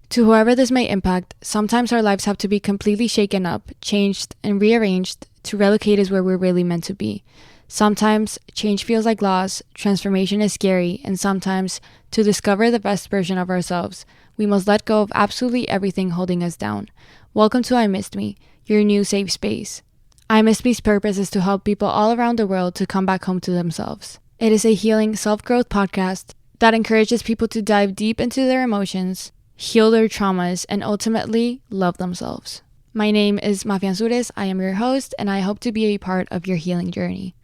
To whoever this may impact, sometimes our lives have to be completely shaken up, changed, and rearranged to relocate us where we're really meant to be. Sometimes change feels like loss, transformation is scary, and sometimes, to discover the best version of ourselves, we must let go of absolutely everything holding us down. Welcome to I Missed Me, your new safe space. I Missed Me's purpose is to help people all around the world to come back home to themselves. It is a healing self-growth podcast that encourages people to dive deep into their emotions, heal their traumas, and ultimately love themselves. My name is Mafia Ansures. I am your host, and I hope to be a part of your healing journey.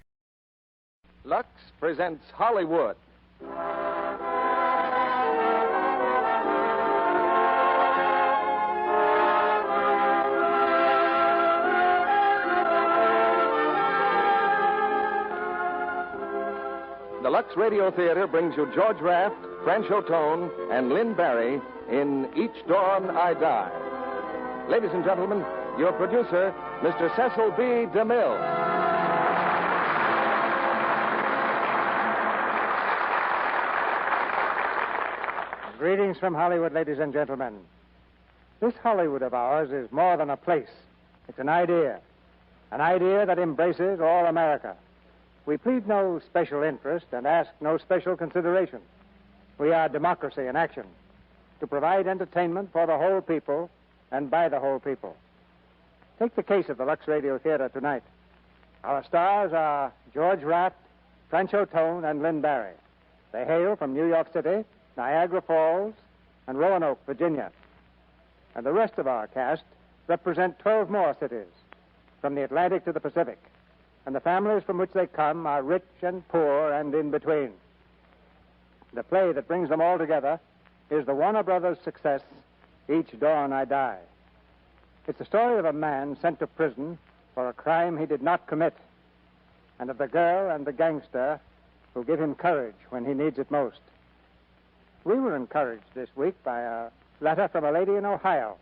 Lux presents Hollywood. The Lux Radio Theater brings you George Raft, French Otone, and Lynn Barry in Each Dawn I Die. Ladies and gentlemen, your producer, Mr. Cecil B. DeMille. Greetings from Hollywood, ladies and gentlemen. This Hollywood of ours is more than a place. It's an idea that embraces all America. We plead no special interest and ask no special consideration. We are democracy in action, to provide entertainment for the whole people and by the whole people. Take the case of the Lux Radio Theater tonight. Our stars are George Raft, French Otone, and Lynn Barry. They hail from New York City, Niagara Falls, and Roanoke, Virginia. And the rest of our cast represent 12 more cities, from the Atlantic to the Pacific. And the families from which they come are rich and poor and in between. The play that brings them all together is the Warner Brothers success, Each Dawn I Die. It's the story of a man sent to prison for a crime he did not commit, and of the girl and the gangster who give him courage when he needs it most. We were encouraged this week by a letter from a lady in Ohio,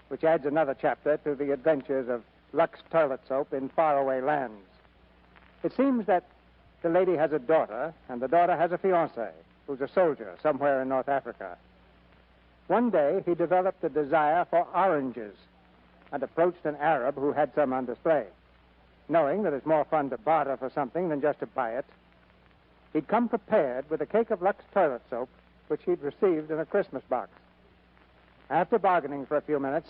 which adds another chapter to the adventures of Lux toilet soap in faraway lands. It seems that the lady has a daughter, and the daughter has a fiancé who's a soldier somewhere in North Africa. One day, he developed a desire for oranges and approached an Arab who had some on display. Knowing that it's more fun to barter for something than just to buy it, he'd come prepared with a cake of Lux toilet soap, which he'd received in a Christmas box. After bargaining for a few minutes,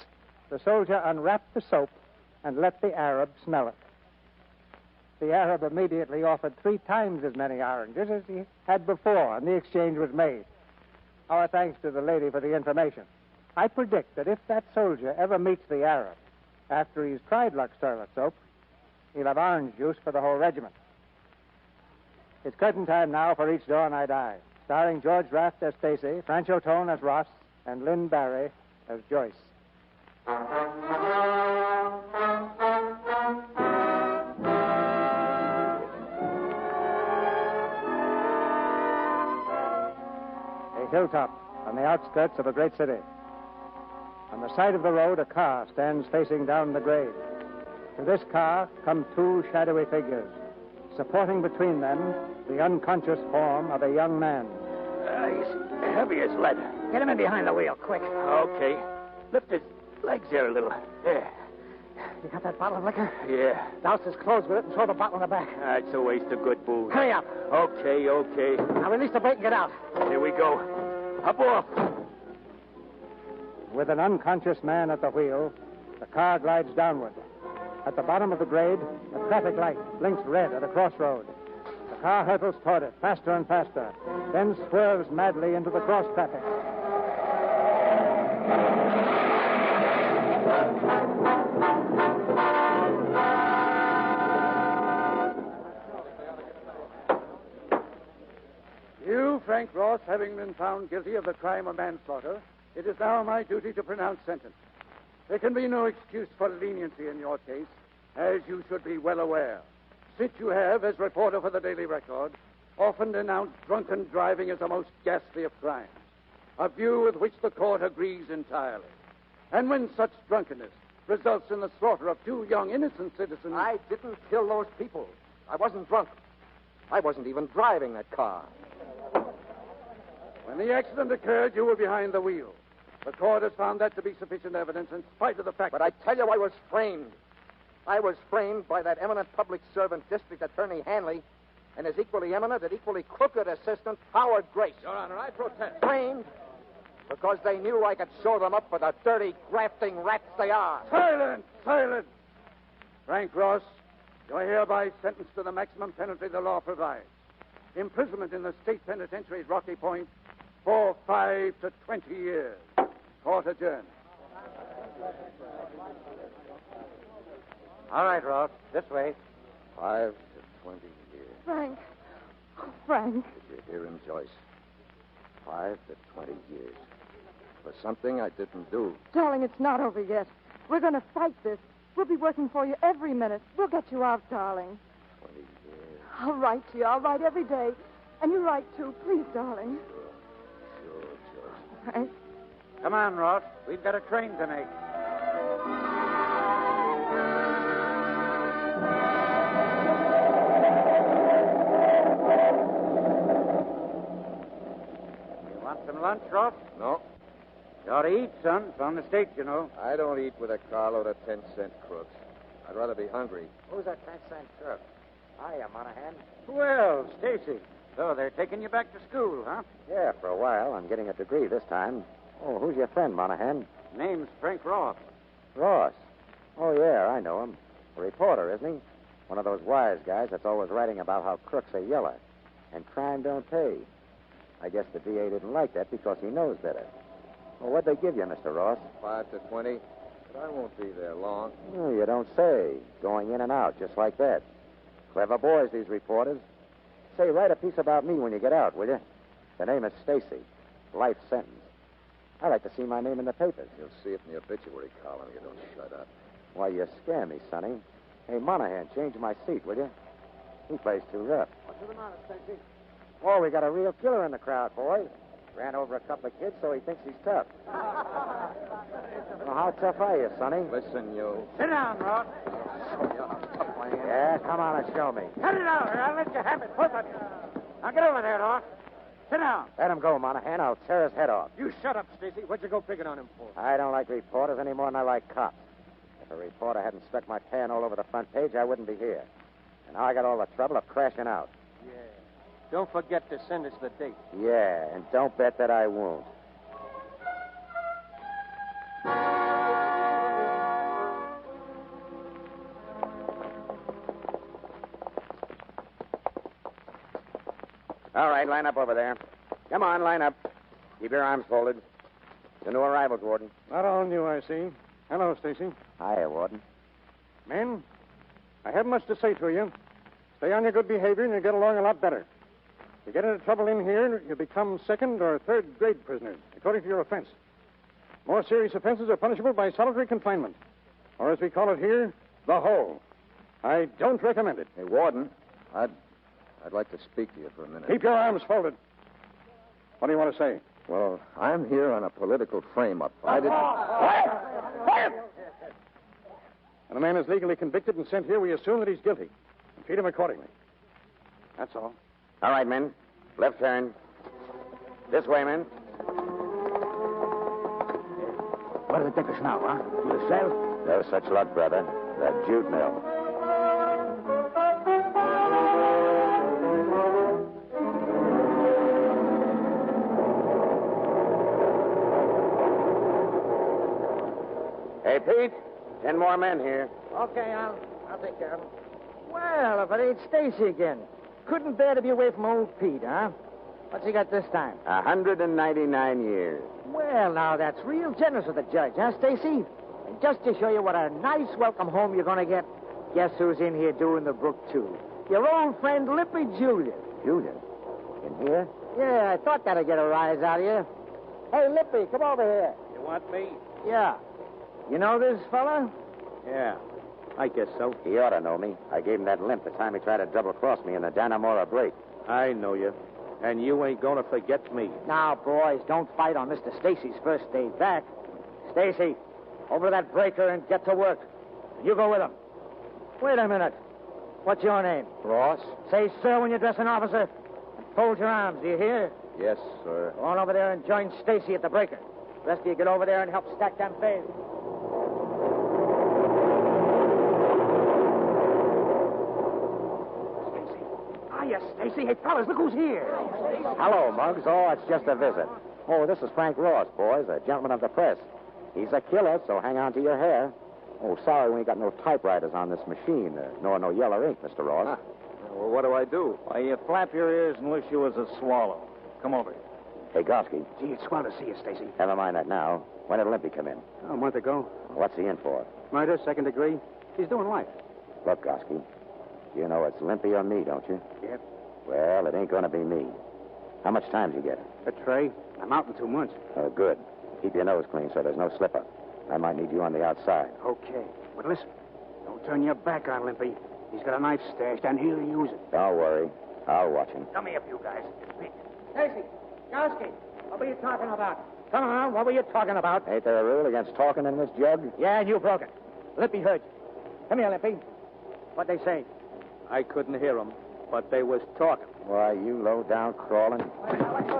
the soldier unwrapped the soap and let the Arab smell it. The Arab immediately offered 3 times as many oranges as he had before, and the exchange was made. Our thanks to the lady for the information. I predict that if that soldier ever meets the Arab after he's tried Lux toilet soap, he'll have orange juice for the whole regiment. It's curtain time now for Each Dawn I Die, starring George Raft as Stacy, French Otone as Ross, and Lynn Barry as Joyce. A hilltop on the outskirts of a great city. On the side of the road, a car stands facing down the grade. To this car come 2 shadowy figures, supporting between them the unconscious form of a young man. He's heavy as lead. Get him in behind the wheel, quick. Okay. Lift his legs here a little. There. You got that bottle of liquor? Yeah. Douse his clothes with it and throw the bottle in the back. It's a waste of good booze. Hurry up. Okay. Now release the brake and get out. Here we go. Up off. With an unconscious man at the wheel, the car glides downward. At the bottom of the grade, a traffic light blinks red at a crossroad. The car hurtles toward it, faster and faster, then swerves madly into the cross traffic. You, Frank Ross, having been found guilty of the crime of manslaughter, it is now my duty to pronounce sentence. There can be no excuse for leniency in your case, as you should be well aware, since you have, as reporter for the Daily Record, often denounced drunken driving as the most ghastly of crimes, a view with which the court agrees entirely. And when such drunkenness results in the slaughter of 2 young innocent citizens... I didn't kill those people. I wasn't drunk. I wasn't even driving that car. When the accident occurred, you were behind the wheel. The court has found that to be sufficient evidence in spite of the fact... But I tell you, I was framed. I was framed by that eminent public servant, District Attorney Hanley, and his equally eminent and equally crooked assistant, Howard Grace. Your Honor, I protest. Framed because they knew I could show them up for the dirty, grafting rats they are. Silence! Silence! Frank Ross, you are hereby sentenced to the maximum penalty the law provides. Imprisonment in the state penitentiary at Rocky Point for 5 to 20 years. Court adjourned. All right, Ross. This way. 5 to 20 years. Frank. Oh, Frank. Did you hear him, Joyce? 5 to 20 years. For something I didn't do. Darling, it's not over yet. We're going to fight this. We'll be working for you every minute. We'll get you out, darling. 20 years. I'll write to you. I'll write every day. And you write, too. Please, darling. Sure, Joyce. Frank. Come on, Ross. We've got a train to make. You want some lunch, Ross? No, You ought to eat, son. It's on the stage, you know. I don't eat with a carload of 10-cent crooks. I'd rather be hungry. Who's that 10-cent crook? Hiya, Monahan. Well, Stacy. So they're taking you back to school, huh? Yeah, for a while. I'm getting a degree this time. Oh, who's your friend, Monahan? Name's Frank Ross. Ross. Oh, yeah, I know him. A reporter, isn't he? One of those wise guys that's always writing about how crooks are yeller and crime don't pay. I guess the DA didn't like that because he knows better. Well, what'd they give you, Mr. Ross? 5 to 20. But I won't be there long. Oh, you don't say. Going in and out, just like that. Clever boys, these reporters. Say, write a piece about me when you get out, will you? The name is Stacy. Life sentence. I like to see my name in the papers. You'll see it in the obituary column. You don't shut up. Why, you scare me, Sonny. Hey, Monahan, change my seat, will you? He plays too rough. What's the matter, Stacy? Oh, we got a real killer in the crowd, boys. Ran over a couple of kids, so he thinks he's tough. Well, how tough are you, Sonny? Listen, you. Sit down, Ross. Yeah, come on and show me. Cut it out, or I'll let you have it. Both of you. Now get over there, Ross. Sit down. Let him go, Monahan. I'll tear his head off. You shut up, Stacy. What'd you go picking on him for? I don't like reporters any more than I like cops. If a reporter hadn't stuck my pan all over the front page, I wouldn't be here. And now I got all the trouble of crashing out. Yeah. Don't forget to send us the date. Yeah, and don't bet that I won't. All right, line up over there. Come on, line up. Keep your arms folded. The new arrivals, Warden. Not all new, I see. Hello, Stacy. Hiya, Warden. Men, I haven't much to say to you. Stay on your good behavior and you'll get along a lot better. If you get into trouble in here, you become second or third grade prisoners, according to your offense. More serious offenses are punishable by solitary confinement, or as we call it here, the hole. I don't recommend it. Hey, Warden, I'd like to speak to you for a minute. Keep your arms folded. What do you want to say? Well, I'm here on a political frame-up. I didn't... When a man is legally convicted and sent here, we assume that he's guilty and treat him accordingly. That's all. All right, men. Left turn. This way, men. Where do they take us now, huh? To the cell? No such luck, brother. The jute mill. Hey, Pete. 10 more men here. Okay, I'll take care of them. Well, if it ain't Stacy again. Couldn't bear to be away from old Pete, huh? What's he got this time? 199 years. Well, now, that's real generous of the judge, huh, Stacy? And just to show you what a nice welcome home you're going to get, guess who's in here doing the brook, too? Your old friend, Lippy Julian. Julian? In here? Yeah, I thought that'd get a rise out of you. Hey, Lippy, come over here. You want me? Yeah. You know this fella? Yeah, I guess so. He ought to know me. I gave him that limp the time he tried to double-cross me in the Dannemora break. I know you. And you ain't going to forget me. Now, boys, don't fight on Mr. Stacy's first day back. Stacy, over to that breaker and get to work. You go with him. Wait a minute. What's your name? Ross? Say sir when you address an officer. And fold your arms, do you hear? Yes, sir. Go on over there and join Stacy at the breaker. Rest of you get over there and help stack them bales. Hiya, Stacy. Hey, fellas, look who's here. Hello, Muggs. Oh, it's just a visit. Oh, this is Frank Ross, boys, a gentleman of the press. He's a killer, so hang on to your hair. Oh, sorry we ain't got no typewriters on this machine, nor no yellow ink, Mr. Ross. Well, what do I do? Why, you flap your ears and wish you was a swallow. Come over here. Hey, Goski. Gee, it's swell to see you, Stacy. Never mind that now. When did Limpy come in? A month ago. What's he in for? Murder, second degree. He's doing life. Look, Goski, you know it's Limpy or me, don't you? Yep. Well, it ain't gonna be me. How much time did you get? A tray. I'm out in 2 months. Oh, good. Keep your nose clean so there's no slip-up. I might need you on the outside. Okay. But listen, don't turn your back on Limpy. He's got a knife stashed, and he'll use it. Don't worry. I'll watch him. Come here, you guys. Stacy, Gowski, what were you talking about? Come on, what were you talking about? Ain't there a rule against talking in this jug? Yeah, and you broke it. Limpy heard you. Come here, Limpy. What'd they say? I couldn't hear them, but they was talking. Why, you low-down crawling.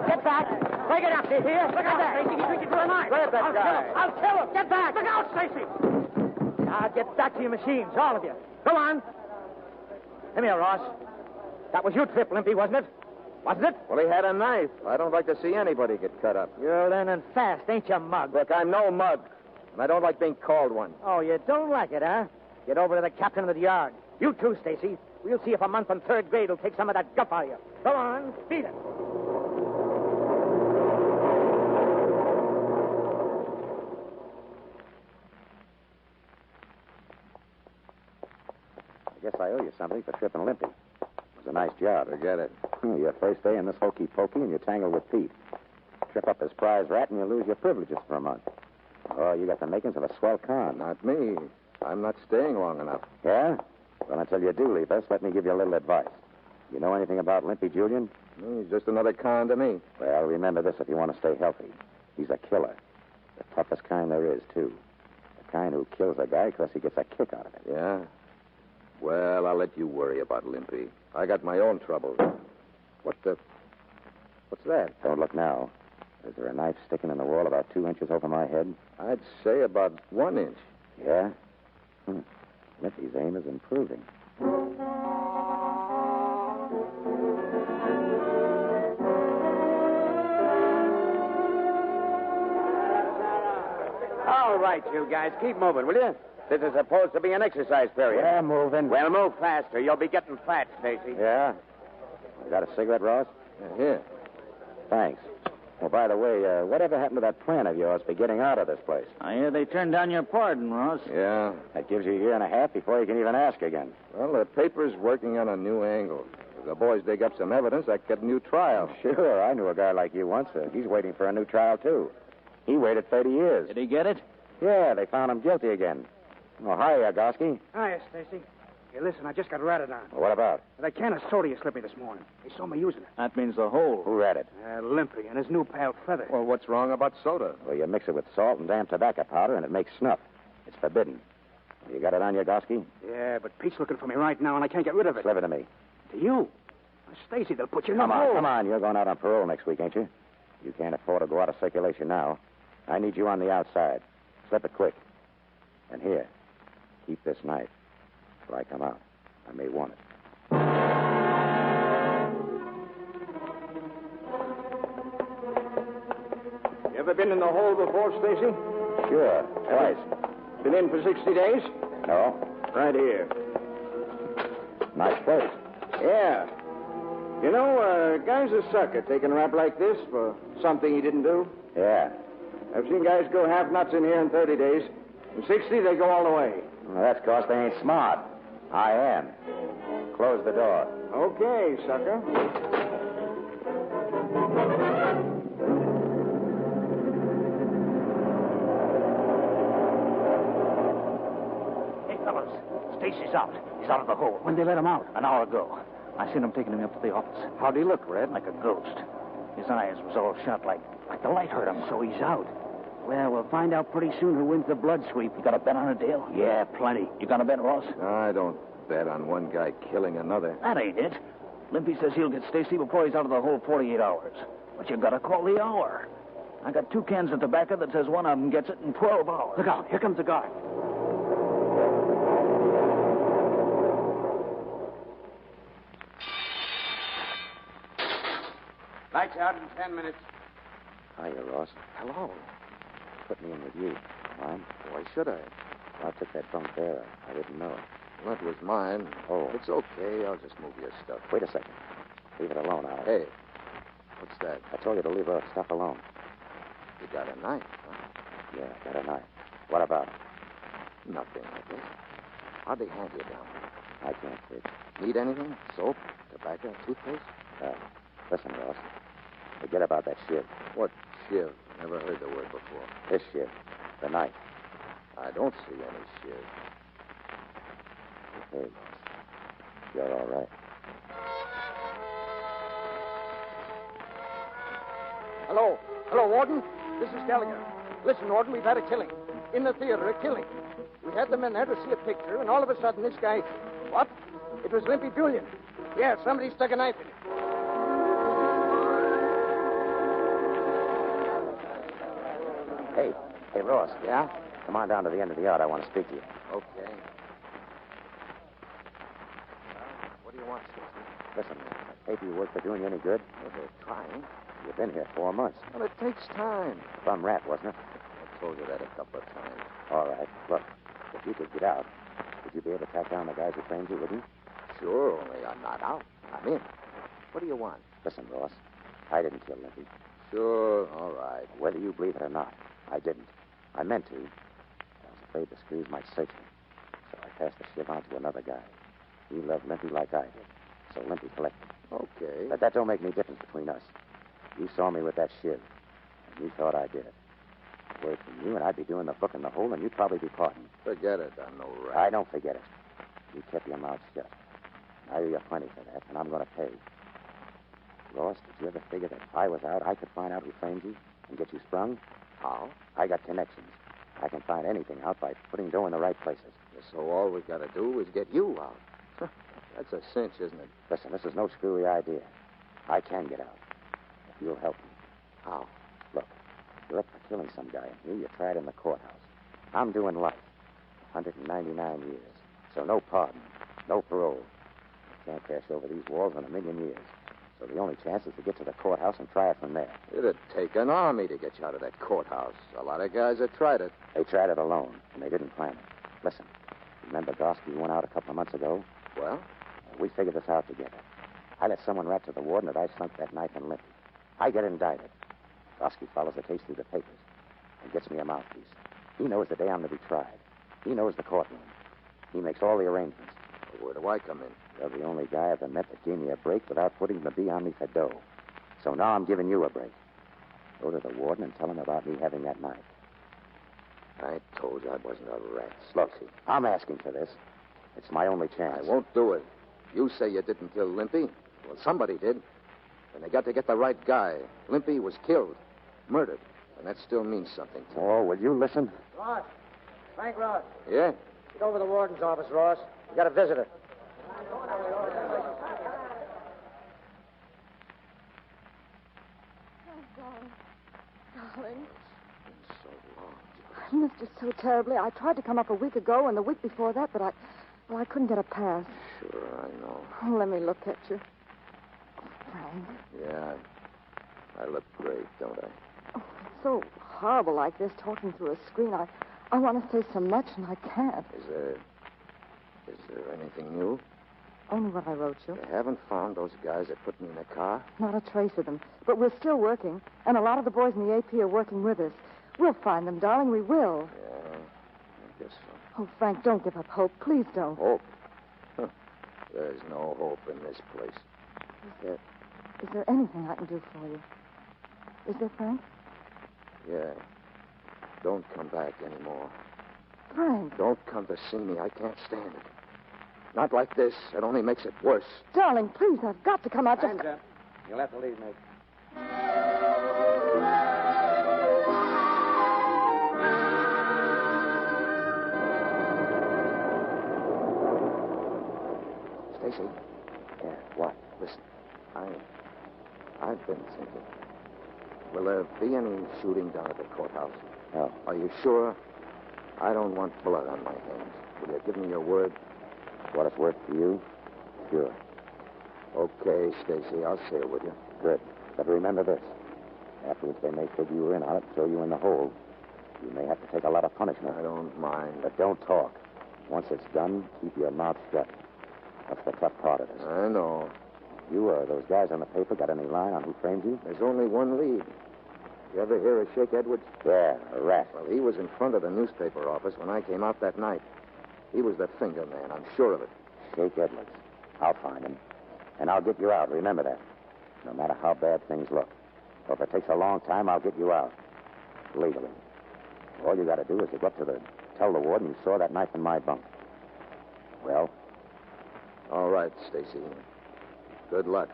Get back. Break it up, you hear? Look at that. Stacy, he's reaching for a knife. Grab that guy. I'll kill him. Get back. Look out, Stacy. Now, get back to your machines, all of you. Go on. Come here, Ross. That was your trip, Limpy, wasn't it? Wasn't it? Well, he had a knife. I don't like to see anybody get cut up. You're learning fast, ain't you, Mug? Look, I'm no mug, and I don't like being called one. Oh, you don't like it, huh? Get over to the captain of the yard. You too, Stacy. We'll see if a month in third grade will take some of that guff out of you. Go on, beat it. I guess I owe you something for tripping Limpy. It was a nice job. Forget it. Your first day in this hokey-pokey, and you tangle with Pete. Trip up his prize rat, and you lose your privileges for a month. Oh, you got the makings of a swell con. Not me. I'm not staying long enough. Yeah? Well, until you do leave us, let me give you a little advice. You know anything about Limpy, Julian? He's just another con to me. Well, remember this if you want to stay healthy. He's a killer. The toughest kind there is, too. The kind who kills a guy because he gets a kick out of it. Yeah? Well, I'll let you worry about Limpy. I got my own troubles. What's that? Don't look now. Is there a knife sticking in the wall about 2 inches over my head? I'd say about 1 inch. Yeah? Limpy's aim is improving. All right, you guys, keep moving, will you? This is supposed to be an exercise period. Yeah, moving. Well, move faster. You'll be getting fat, Stacy. Yeah? You got a cigarette, Ross? Here. Thanks. Well, by the way, whatever happened to that plan of yours for getting out of this place? I hear they turned down your pardon, Ross. Yeah. That gives you a year and a half before you can even ask again. Well, the paper's working on a new angle. If the boys dig up some evidence, I get a new trial. Sure, I knew a guy like you once. He's waiting for a new trial, too. He waited 30 years. Did he get it? Yeah, they found him guilty again. Oh, hi, Goski. Hiya, Stacy. Hey, listen, I just got ratted on. Well, what about? That can of soda you slipped me this morning. They saw me using it. That means the whole. Who read it? Limpy and his new pal, Feather. Well, what's wrong about soda? Well, you mix it with salt and damn tobacco powder, and it makes snuff. It's forbidden. You got it on you, Goski? Yeah, but Pete's looking for me right now, and I can't get rid of it. Slip it to me. To you? Stacy, they'll put you in the Come hole. on. You're going out on parole next week, ain't you? You can't afford to go out of circulation now. I need you on the outside. Slip it quick. And here, keep this knife. Till I come out. I may want it. You ever been in the hole before, Stacy? Sure. Twice. Been in for 60 days? No? Right here. Nice place. Yeah. You know, a guy's a sucker taking a rap like this for something he didn't do. Yeah. I've seen guys go half nuts in here in 30 days. In 60, they go all the way. Well, that's because they ain't smart. I am. Close the door. Okay, sucker. Hey, fellas, Stacy's out. He's out of the hole. When they let him out? An hour ago. I seen him taking him up to the office. How'd he look, Red? Like a ghost. His eyes was all shut like the light hurt him. So he's out. Well, we'll find out pretty soon who wins the blood sweep. You got a bet on it, Dale? Yeah, plenty. You got a bet, Ross? I don't bet on one guy killing another. That ain't it. Limpy says he'll get Stacy before he's out of the hole 48 hours. But you got to call the hour. I got 2 cans of tobacco that says one of them gets it in 12 hours. Look out. Here comes the guard. Lights out in 10 minutes. Hiya, Ross. Hello. Put me in with you. Mine? Why should I? I took that bunk there. I didn't know. That was mine. Oh. It's okay. I'll just move your stuff. Wait a second. Leave it alone, Al. Hey, what's that? I told you to leave our stuff alone. You got a knife, huh? Yeah, I got a knife. What about it? Nothing, I guess. How'd they hand you down? I can't fix. Need anything? Soap? Tobacco? Toothpaste? Listen, Ross. Forget about that shiv. What shiv? Never heard the word before. This shiv. The knife. I don't see any shiv. Okay, Ross. You're all right. Hello. Hello, Warden. This is Gallagher. Listen, Warden, we've had a killing. In the theater, a killing. We had the men there to see a picture, and all of a sudden this guy... What? It was Limpy Julian. Yeah, somebody stuck a knife in him. Hey, Ross. Yeah? Come on down to the end of the yard. I want to speak to you. Okay. What do you want, Stacey? Listen, that paper you work for doing you any good? Well, they're trying. You've been here 4 months. Well, it takes time. Some rat, wasn't it? I told you that a couple of times. All right. Look, if you could get out, would you be able to track down the guys who framed you, wouldn't you? Sure, only I'm not out. I'm in. What do you want? Listen, Ross, I didn't kill Limpy. Sure, all right. Whether you believe it or not, I didn't. I meant to. I was afraid the screws might search me. So I passed the shiv on to another guy. He loved Limpy like I did. So Limpy collected. Okay. But that don't make any difference between us. You saw me with that shiv, and you thought I did it. A word from you, and I'd be doing the book in the hole, and you'd probably be pardoned. Forget it. I'm no rat. I don't forget it. You kept your mouth shut. I owe you plenty for that, and I'm going to pay. Ross, did you ever figure that if I was out, I could find out who framed you and get you sprung? How? I got connections. I can find anything out by putting dough in the right places. So all we got to do is get you out. That's a cinch, isn't it? Listen, this is no screwy idea. I can get out. If you'll help me. How? Look, you're up for killing some guy in here. You're tried in the courthouse. I'm doing life. 199 years. So no pardon. No parole. I can't crash over these walls in a million years. So the only chance is to get to the courthouse and try it from there. It'd take an army to get you out of that courthouse. A lot of guys have tried it. They tried it alone, and they didn't plan it. Listen, remember Gorsky went out a couple of months ago? Well? We figured this out together. I let someone rat to the warden that I sunk that knife in Limpy. I get indicted. Gorsky follows the case through the papers and gets me a mouthpiece. He knows the day I'm to be tried. He knows the courtroom. He makes all the arrangements. Where do I come in? You're the only guy I ever met that gave me a break without putting the bee on me for dough. So now I'm giving you a break. Go to the warden and tell him about me having that knife. I told you I wasn't a rat. Look, I'm asking for this. It's my only chance. I won't do it. You say you didn't kill Limpy. Well, somebody did. And they got to get the right guy. Limpy was killed. Murdered. And that still means something to me. Oh, will you listen? Ross. Frank Ross. Yeah? Get over to the warden's office, Ross. We got a visitor. Darling. It's been so long. I missed you so terribly. I tried to come up a week ago and the week before that, but I couldn't get a pass. Sure, I know. Oh, let me look at you. Frank. Yeah, I look great, don't I? Oh, it's so horrible like this, talking through a screen. I want to say so much, and I can't. Is there anything new? Only what I wrote you. You haven't found those guys that put me in the car? Not a trace of them. But we're still working, and a lot of the boys in the AP are working with us. We'll find them, darling. We will. Yeah, I guess so. Oh, Frank, don't give up hope. Please don't. Hope? Huh. There's no hope in this place. Is there anything I can do for you? Is there, Frank? Yeah. Don't come back anymore. Frank. Don't come to see me. I can't stand it. Not like this. It only makes it worse. Darling, please, I've got to come out. Just... You'll have to leave, mate. Stacy. Yeah, what? Listen, I've been thinking. Will there be any shooting down at the courthouse? No. Are you sure? I don't want blood on my hands. Will you give me your word? What it's worth to you? Sure. Okay, Stacy, I'll share with you. Good. But remember this. Afterwards, they may figure you in on it, throw you in the hole. You may have to take a lot of punishment. I don't mind. But don't talk. Once it's done, keep your mouth shut. That's the tough part of this. I know. You or those guys on the paper got any line on who framed you? There's only one lead. You ever hear of Shake Edwards? Yeah, a rat. Well, he was in front of the newspaper office when I came out that night. He was the finger man, I'm sure of it. Shake Edwards. I'll find him. And I'll get you out, remember that. No matter how bad things look. Or if it takes a long time, I'll get you out. Legally. All you got to do is to get to tell the warden you saw that knife in my bunk. Well? All right, Stacy. Good luck.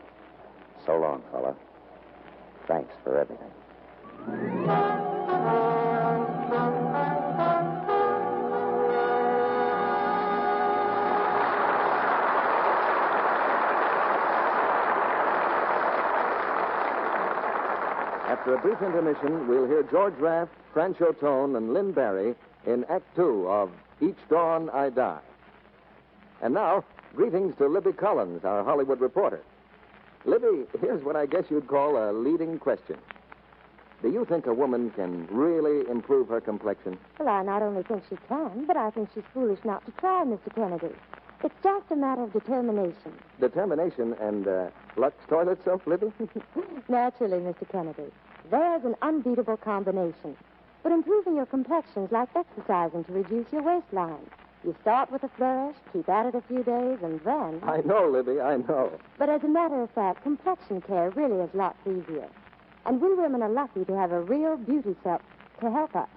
So long, fella. Thanks for everything. After a brief intermission, we'll hear George Raft, Francho Tone, and Lynn Barry in Act Two of Each Dawn I Die. And now, greetings to Libby Collins, our Hollywood reporter. Libby, here's what I guess you'd call a leading question. Do you think a woman can really improve her complexion? Well, I not only think she can, but I think she's foolish not to try, Mr. Kennedy. It's just a matter of determination. Determination and Lux toilet soap, Libby? Naturally, Mr. Kennedy. There's an unbeatable combination. But improving your complexion's like exercising to reduce your waistline. You start with a flourish, keep at it a few days, and then... I know, Libby, I know. But as a matter of fact, complexion care really is lots easier. And we women are lucky to have a real beauty soap to help us.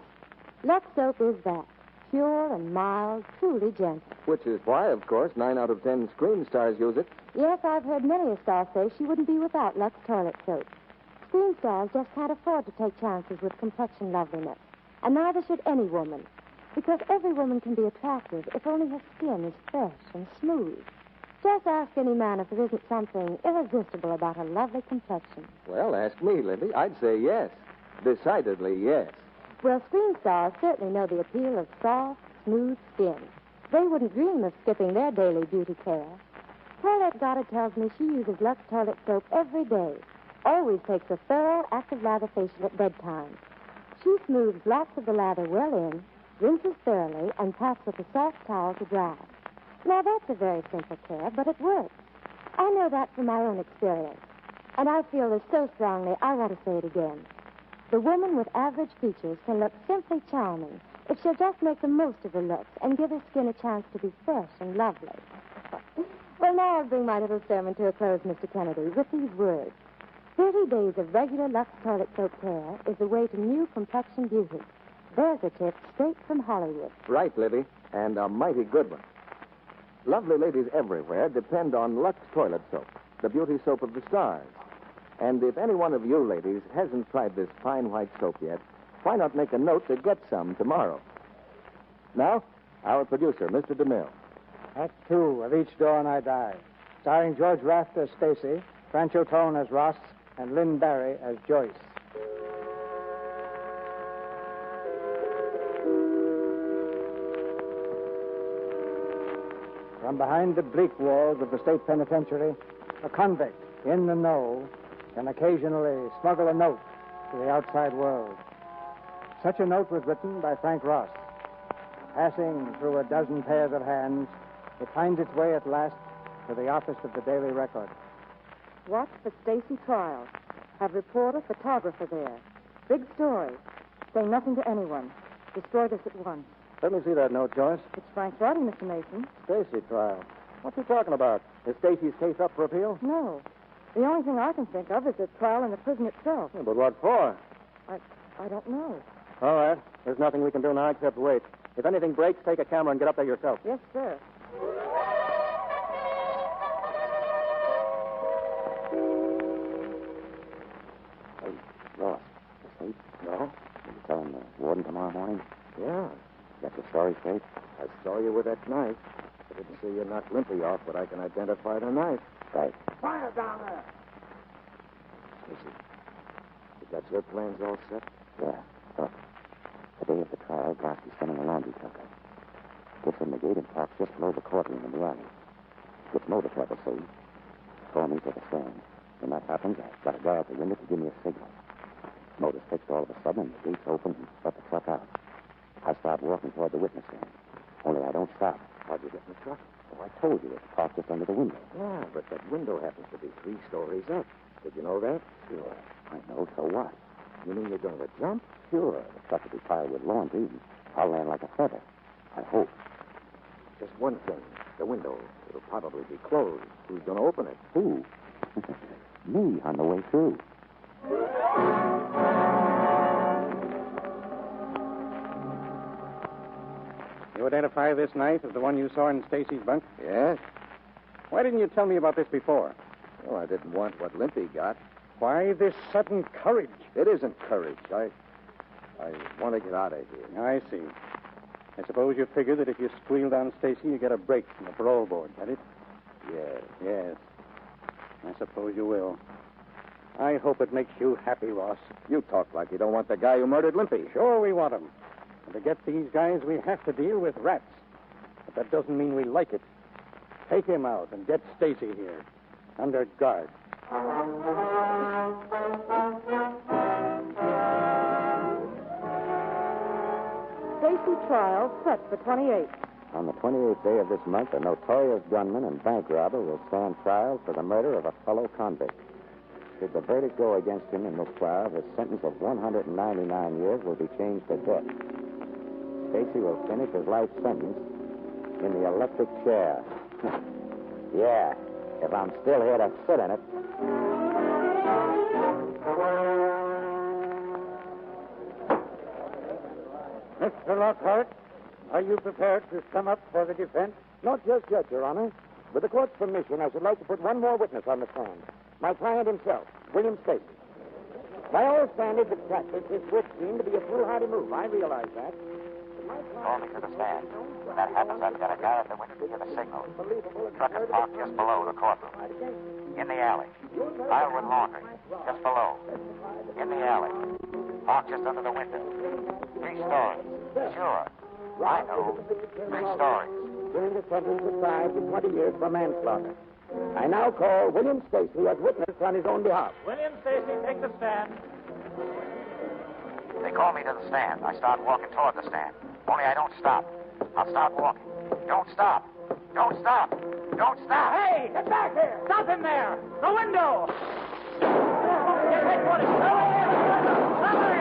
Lux soap is that. Pure and mild, truly gentle. Which is why, of course, 9 out of 10 screen stars use it. Yes, I've heard many a star say she wouldn't be without Lux toilet soap. Screen stars just can't afford to take chances with complexion loveliness. And neither should any woman. Because every woman can be attractive if only her skin is fresh and smooth. Just ask any man if there isn't something irresistible about a lovely complexion. Well, ask me, Libby. I'd say yes. Decidedly yes. Well, screen stars certainly know the appeal of soft, smooth skin. They wouldn't dream of skipping their daily beauty care. Toilette Goddard tells me she uses Lux toilet soap every day. Always takes a thorough, active lather facial at bedtime. She smooths lots of the lather well in, rinses thoroughly, and pats with a soft towel to dry. Now, that's a very simple care, but it works. I know that from my own experience. And I feel this so strongly, I want to say it again. The woman with average features can look simply charming if she'll just make the most of her looks and give her skin a chance to be fresh and lovely. Well, now I'll bring my little sermon to a close, Mr. Kennedy, with these words. 30 days of regular Lux toilet soap care is the way to new complexion beauty. There's a tip straight from Hollywood. Right, Libby, and a mighty good one. Lovely ladies everywhere depend on Lux toilet soap, the beauty soap of the stars. And if any one of you ladies hasn't tried this fine white soap yet, why not make a note to get some tomorrow? Now, our producer, Mr. DeMille. Act Two of Each Dawn I Die, starring George Raft as Stacy, Francho Tone as Ross, and Lynn Barry as Joyce. From behind the bleak walls of the state penitentiary, a convict in the know can occasionally smuggle a note to the outside world. Such a note was written by Frank Ross. Passing through a dozen pairs of hands, it finds its way at last to the office of the Daily Record. Watch the Stacy trial. Have reporter, photographer there. Big story. Say nothing to anyone. Destroy this at once. Let me see that note, Joyce. It's Frank's writing, Mr. Mason. Stacy trial. What's he talking about? Is Stacy's case up for appeal? No. The only thing I can think of is the trial in the prison itself. Yeah, but what for? I don't know. All right. There's nothing we can do now except wait. If anything breaks, take a camera and get up there yourself. Yes, sir. Hey, Ross, you asleep? No. Will you tell him the warden tomorrow morning? Yeah. Got your story straight? I saw you with that knife. I didn't see you knock Limpy off, but I can identify the knife. Right. Fire down there. Stacy, You got your plans all set? Yeah. Look, the day of the trial, Broski's sending a laundry truck up. Gets in the gate and parks just below the courtroom in the alley. Gets motor trouble, see? Call me to the stand. When that happens, I've got a guy at the window to give me a signal. Motor's fixed all of a sudden, and the gate's open and let the truck out. I start walking toward the witness stand. Only I don't stop. How'd you get in the truck? Oh, I told you, it's parked just under the window. Yeah, but that window happens to be 3 stories up. Did you know that? Sure. I know, so what? You mean you're going to jump? Sure. The truck will be piled with laundry, and I'll land like a feather. I hope. Just one thing. The window. It'll probably be closed. Who's going to open it? Who? Me on the way through. You identify this knife as the one you saw in Stacy's bunk? Yes. Why didn't you tell me about this before? Well, I didn't want what Limpy got. Why this sudden courage? It isn't courage. I want to get out of here. I see. I suppose you figure that if you squealed on Stacy, you get a break from the parole board, had it? Yes. Yes. I suppose you will. I hope it makes you happy, Ross. You talk like you don't want the guy who murdered Limpy. Sure we want him. And to get these guys, we have to deal with rats. But that doesn't mean we like it. Take him out and get Stacy here, under guard. Stacy trial set for 28th. On the 28th day of this month, a notorious gunman and bank robber will stand trial for the murder of a fellow convict. Should the verdict go against him in this trial, his sentence of 199 years will be changed to death. Stacy will finish his life sentence in the electric chair. Yeah, if I'm still here to sit in it. Mr. Lockhart, are you prepared to sum up for the defense? Not just yet, Your Honor. With the court's permission, I should like to put one more witness on the stand. My client himself, William Stacy. By all standards of practice, this would seem to be a foolhardy move. I realize that. Call me to the stand. When that happens, I've got a guy at the window to give a signal. Truck is parked just below the courtroom. In the alley. Piled with laundry. Just below. In the alley. Parked just under the window. 3 stories. Sure. I know. 3 stories. During the sentence of 5 to 20 years for manslaughter. I now call William Stacy as witness on his own behalf. William Stacy, take the stand. They call me to the stand. I start walking toward the stand. Only I don't stop. I'll start walking. Don't stop. Don't stop. Don't stop. Hey, get back here. Stop him there. The window. Get headquarters. Somebody.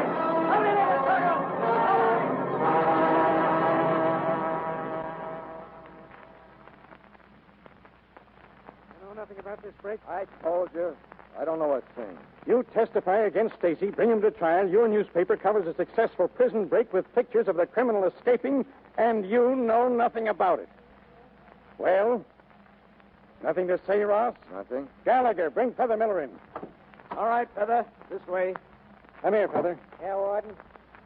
You know nothing about this break? I told you. I don't know a thing. You testify against Stacy, bring him to trial. Your newspaper covers a successful prison break with pictures of the criminal escaping, and you know nothing about it. Well, nothing to say, Ross? Nothing. Gallagher, bring Feather Miller in. All right, Feather. This way. Come here, Feather. Yeah, Warden?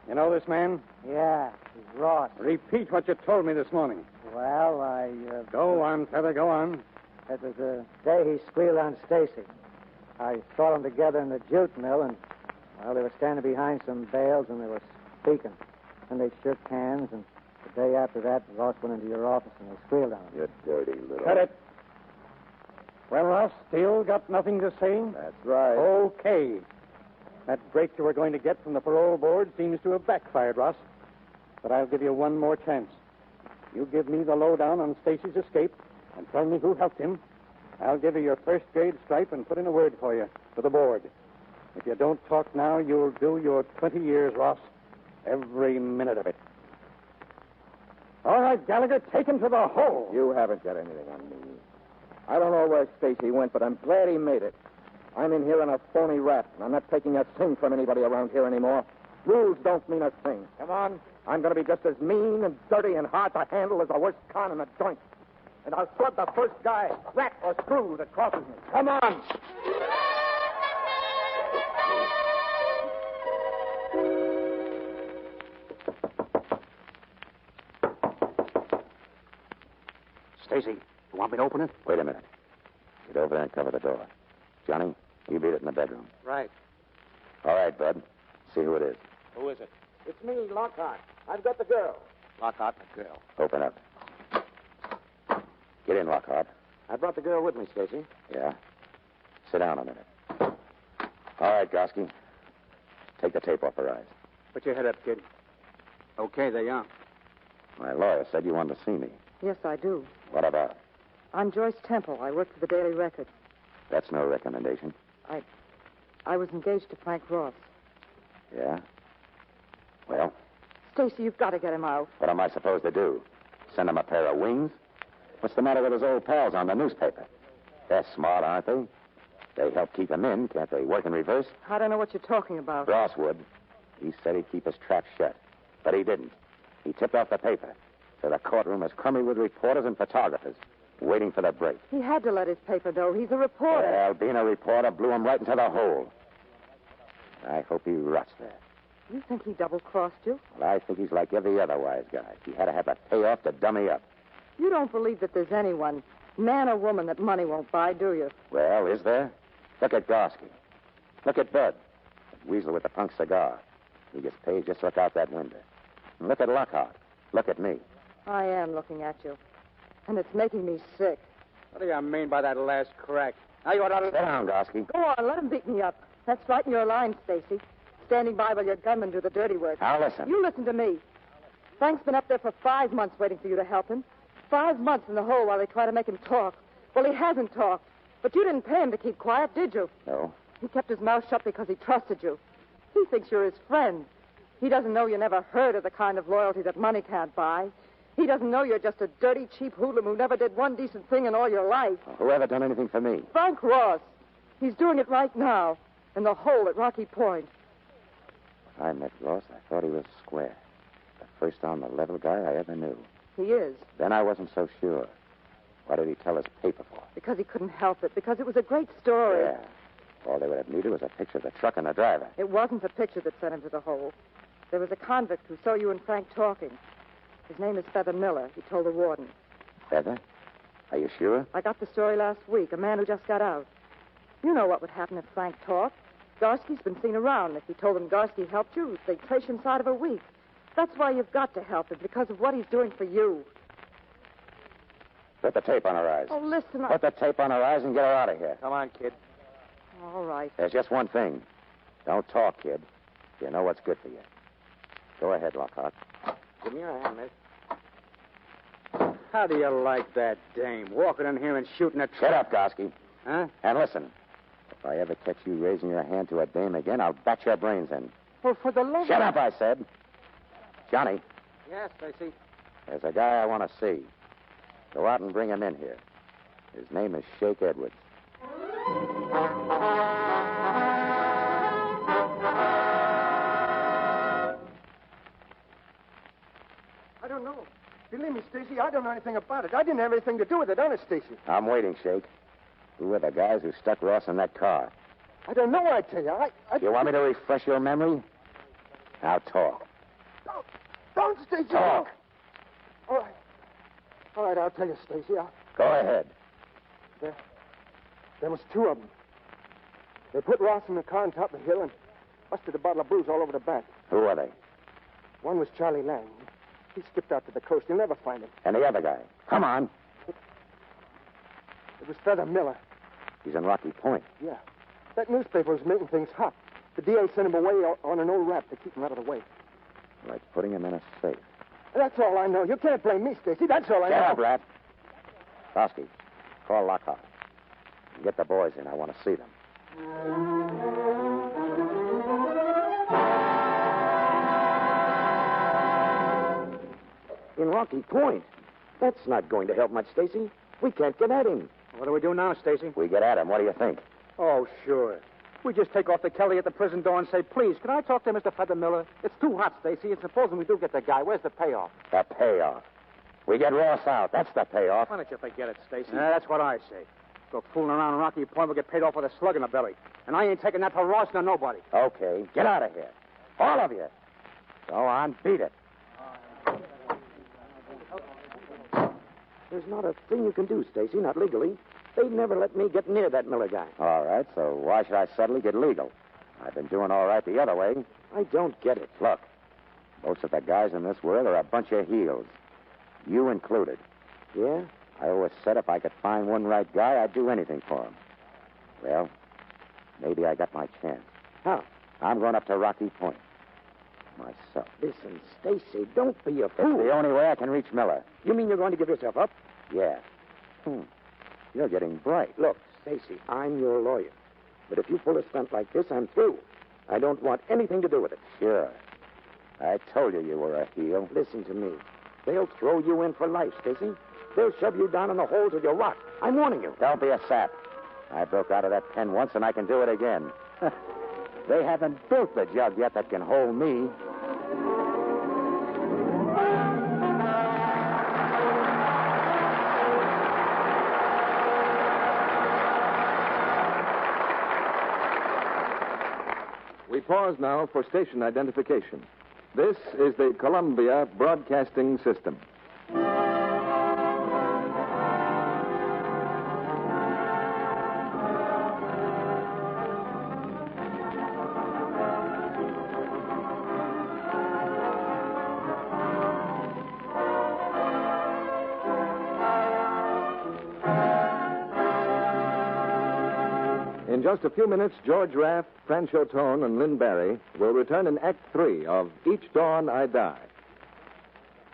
You know this man? Yeah, he's Ross. Repeat what you told me this morning. Well, Go on, Feather, go on. It was the day he squealed on Stacy. I saw them together in the jute mill, and, well, they were standing behind some bales, and they were speaking. And they shook hands, and the day after that, Ross went into your office, and they squealed on him. You dirty little... Cut it. Well, Ross, still got nothing to say? That's right. Okay. That break you were going to get from the parole board seems to have backfired, Ross. But I'll give you one more chance. You give me the lowdown on Stacy's escape and tell me who helped him. I'll give you your first-grade stripe and put in a word for you for the board. If you don't talk now, you'll do your 20 years, Ross. Every minute of it. All right, Gallagher, take him to the hole. You haven't got anything on me. I don't know where Stacy went, but I'm glad he made it. I'm in here on a phony rat, and I'm not taking a thing from anybody around here anymore. Rules don't mean a thing. Come on. I'm going to be just as mean and dirty and hard to handle as the worst con in the joint. And I'll flood the first guy, rat or screw, that crosses me. Come on! Stacy, you want me to open it? Wait a minute. Get over there and cover the door. Johnny, you beat it in the bedroom. Right. All right. Bud. See who it is. Who is it? It's me, Lockhart. I've got the girl. Lockhart, the girl. Open up. Get in, Lockhart. I brought the girl with me, Stacy. Yeah? Sit down a minute. All right, Gosky. Take the tape off her eyes. Put your head up, kid. Okay, there you are. My lawyer said you wanted to see me. Yes, I do. What about? I'm Joyce Temple. I work for the Daily Record. That's no recommendation. I was engaged to Frank Ross. Yeah? Well, Stacy, you've got to get him out. what am I supposed to do? Send him a pair of wings? What's the matter with his old pals on the newspaper? They're smart, aren't they? They help keep him in. Can't they work in reverse? I don't know what you're talking about. Ross would. He said he'd keep his trap shut. But he didn't. He tipped off the paper. So the courtroom is crummy with reporters and photographers, waiting for the break. He had to let his paper know. He's a reporter. Well, being a reporter blew him right into the hole. I hope he rots there. You think he double-crossed you? Well, I think he's like every other wise guy. He had to have a payoff to dummy up. You don't believe that there's anyone, man or woman, that money won't buy, do you? Well, is there? Look at Gorsky. Look at Bud. That weasel with the punk cigar. He gets paid just to look out that window. And look at Lockhart. Look at me. I am looking at you. And it's making me sick. What do you mean by that last crack? Now you ought to... Sit down, Gorsky. Go on, let him beat me up. That's right in your line, Stacy. Standing by while your gunmen do the dirty work. Now listen. You listen to me. Frank's been up there for 5 months waiting for you to help him. 5 months in the hole while they try to make him talk. Well, he hasn't talked. But you didn't pay him to keep quiet, did you? No. He kept his mouth shut because he trusted you. He thinks you're his friend. He doesn't know you never heard of the kind of loyalty that money can't buy. He doesn't know you're just a dirty, cheap hoodlum who never did one decent thing in all your life. Well, who ever done anything for me? Frank Ross. He's doing it right now. In the hole at Rocky Point. When I met Ross, I thought he was square. The first on-the-level guy I ever knew. He is. Then I wasn't so sure. What did he tell his paper for? Because he couldn't help it. Because it was a great story. Yeah. All they would have needed was a picture of the truck and the driver. It wasn't the picture that sent him to the hole. There was a convict who saw you and Frank talking. His name is Feather Miller, he told the warden. Feather? Are you sure? I got the story last week, a man who just got out. You know what would happen if Frank talked. Gorsky's been seen around. If you told him Gorsky helped you, they'd trace you inside of a week. That's why you've got to help him, because of what he's doing for you. Put the tape on her eyes. Oh, listen, Put the tape on her eyes and get her out of here. Come on, kid. All right. There's just one thing. Don't talk, kid. You know what's good for you. Go ahead, Lockhart. Give me your hand, miss. How do you like that dame? Walking in here and shooting a truck. Shut up, Gorsky. Huh? And listen. If I ever catch you raising your hand to a dame again, I'll bat your brains in. Well, for the love Shut up, I said. Johnny, Yes, Stacy. there's a guy I want to see. Go out and bring him in here. His name is Shake Edwards. I don't know. Believe me, Stacy, I don't know anything about it. I didn't have anything to do with it, honest, Stacy. I'm waiting, Shake. Who were the guys who stuck Ross in that car? I don't know, I tell you. You want me to refresh your memory? Now talk. Don't, Stacy. Talk. All right. All right, I'll tell you, Stacy. Go ahead. There was 2 of them. They put Ross in the car on top of the hill and busted a bottle of booze all over the back. Who are they? One was Charlie Lang. He skipped out to the coast. You'll never find him. And the other guy? Come on. It was Feather Miller. He's in Rocky Point. Yeah. That newspaper was making things hot. The DA sent him away on an old rap to keep him out of the way. Like putting him in a safe. That's all I know. You can't blame me, Stacy. That's all I know. Shut up, Rat. Gorsky, call Lockhart. And get the boys in. I want to see them. In Rocky Point? That's not going to help much, Stacy. We can't get at him. What do we do now, Stacy? We get at him. What do you think? Oh, sure. We just take off the Kelly at the prison door and say, please, can I talk to Mr. Feather Miller? It's too hot, Stacy, and supposing we do get the guy, where's the payoff? The payoff. We get Ross out. That's the payoff. Why don't you forget it, Stacy? That's what I say. Go fooling around in Rocky Point, we'll get paid off with a slug in the belly. And I ain't taking that for Ross nor nobody. Okay, get out of here. All of you. Go on, beat it. There's not a thing you can do, Stacy, not legally. They'd never let me get near that Miller guy. All right, so why should I suddenly get legal? I've been doing all right the other way. I don't get it. Look, most of the guys in this world are a bunch of heels. You included. Yeah? I always said if I could find one right guy, I'd do anything for him. Well, maybe I got my chance. How? I'm going up to Rocky Point. Myself. Listen, Stacy, don't be a fool. It's the only way I can reach Miller. You mean you're going to give yourself up? Yeah. You're getting bright. Look, Stacy, I'm your lawyer. But if you pull a stunt like this, I'm through. I don't want anything to do with it. Sure. I told you were a heel. Listen to me. They'll throw you in for life, Stacy. They'll shove you down in the hole till you rot. I'm warning you. Don't be a sap. I broke out of that pen once, and I can do it again. They haven't built the jug yet that can hold me. We pause now for station identification. This is the Columbia Broadcasting System. In just a few minutes, George Raft, French O'Tone, and Lynn Barry will return in Act 3 of Each Dawn I Die.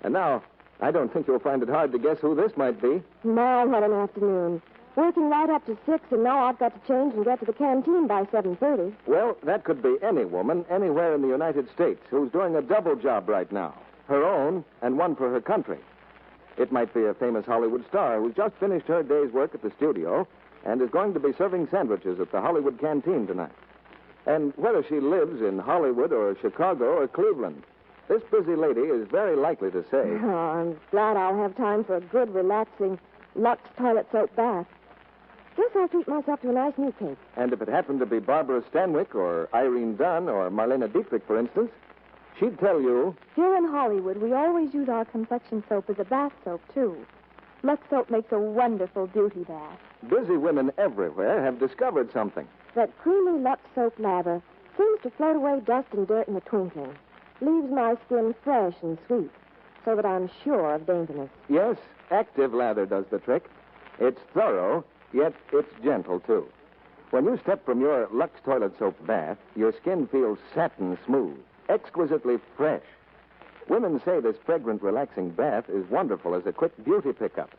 And now, I don't think you'll find it hard to guess who this might be. Man, what an afternoon. Working right up to 6, and now I've got to change and get to the canteen by 7:30. Well, that could be any woman, anywhere in the United States, who's doing a double job right now. Her own, and one for her country. It might be a famous Hollywood star who's just finished her day's work at the studio and is going to be serving sandwiches at the Hollywood canteen tonight. And whether she lives in Hollywood or Chicago or Cleveland, this busy lady is very likely to say... Oh, I'm glad I'll have time for a good, relaxing Lux toilet soap bath. Guess I'll treat myself to a nice new cake. And if it happened to be Barbara Stanwyck or Irene Dunn or Marlena Dietrich, for instance, she'd tell you... Here in Hollywood, we always use our complexion soap as a bath soap, too. Lux soap makes a wonderful beauty bath. Busy women everywhere have discovered something. That creamy Lux soap lather seems to float away dust and dirt in a twinkling. Leaves my skin fresh and sweet, so that I'm sure of daintiness. Yes, active lather does the trick. It's thorough, yet it's gentle, too. When you step from your Lux toilet soap bath, your skin feels satin smooth, exquisitely fresh. Women say this fragrant, relaxing bath is wonderful as a quick beauty pickup.